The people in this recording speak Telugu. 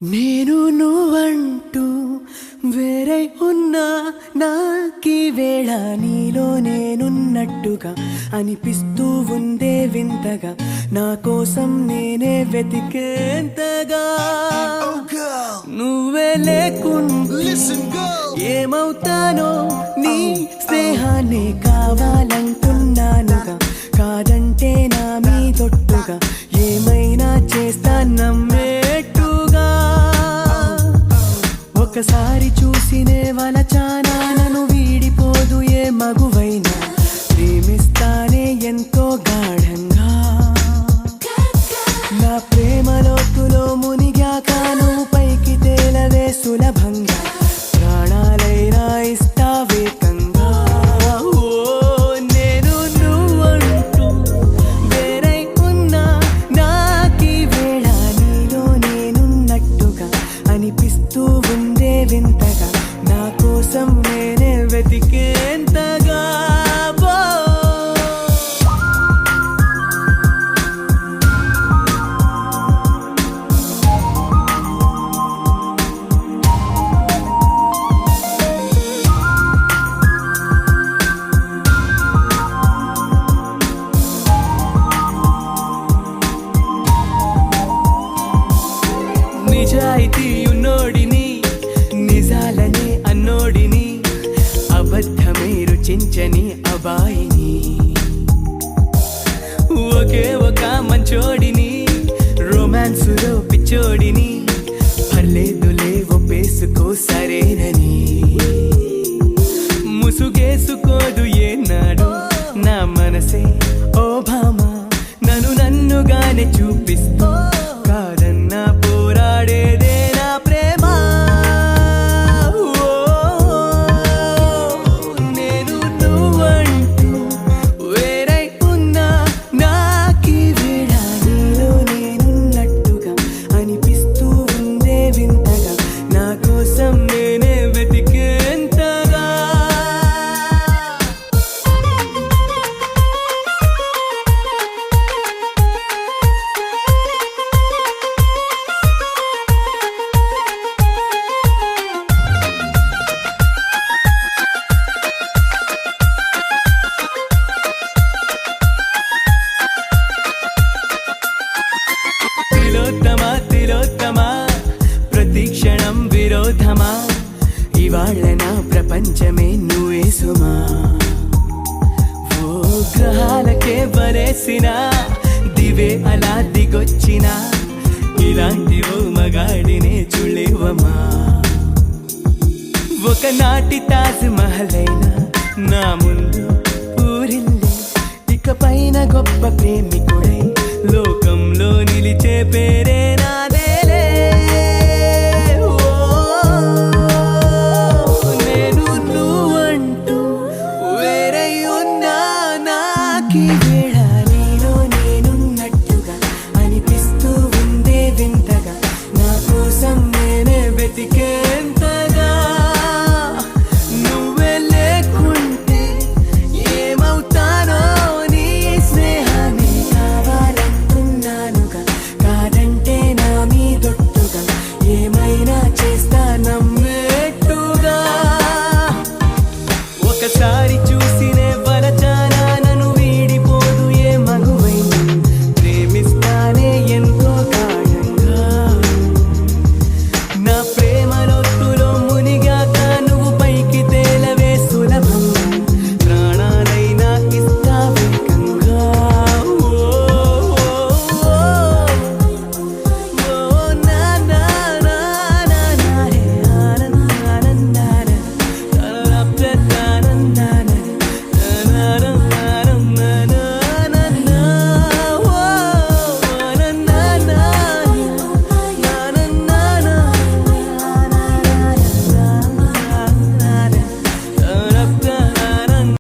నేను నువ్వంటూ వేరే ఉన్నా నాకీ వేళ నీలో నేనున్నట్టుగా అనిపిస్తూ ఉందే వింతగా నా కోసం నేనే వెతికేంతగా నువ్వే లేకుండా ఏమవుతానో నీ స్నేహాన్ని కావాలంటున్నానుగా కాదంటే నా మీదొట్టుగా ఏమైనా చేస్తా నమ్మేట్టుగా ఒకసారి చూసినే వలచానా నన్ను వీడిపోదు ఏ మగువైనా ప్రేమిస్తానే ఎంతో గాఢంగా నా ప్రేమ లోతులో మునిగాక నువ్వు పైకి తేలవే సులభంగా ప్రాణాలైనా ఇస్తావే కంగా నేను నువ్వంటూ వేరై ఉన్నా నాకీ వేళ నీలో నేనున్నట్టుగా అనిపిస్తూ ఉందే వింతగా నా కోసం నేనే వెతికేంతగా నిజాయితీ ఉన్నోడిని నిజాలనే అన్నోడిని అబద్ధమే రుచించని అబాయిని ఒకే ఒక మంచోడిని రొమాన్సులో పిచ్చోడిని పర్లేదులే ఒప్పేసుకో సరేనని ముసుగేసుకోదు ఏనాడు నా మనసే ఓ భామ నన్నుగానే చూపిస్తూ కాదన్నా పోరాడేదే నా ప్రేమ నేను నువ్వంటూ వేరై ఉన్నా నాకీ వేళ నీలో నేనున్నట్టుగా అనిపిస్తూ ఉందే వింతగా నా కోసం నేనే వెతికేంతగా తిలోత్తమా ప్రతి క్షణం విరోధమా ఇవాళ నా ప్రపంచమే నువ్వే సుమా ఓ గ్రహాలకే వరేసిన దివే అలా దిగొచ్చిన ఇలాంటి ఓ మగాడినే చుళివమా ఒకనాటి తాజ్ మహల్ అయినా నా ముందు ఊరిల్లే ఇక పైన గొప్ప ప్రేమికుడై లోకంలో నిలిచే పేరే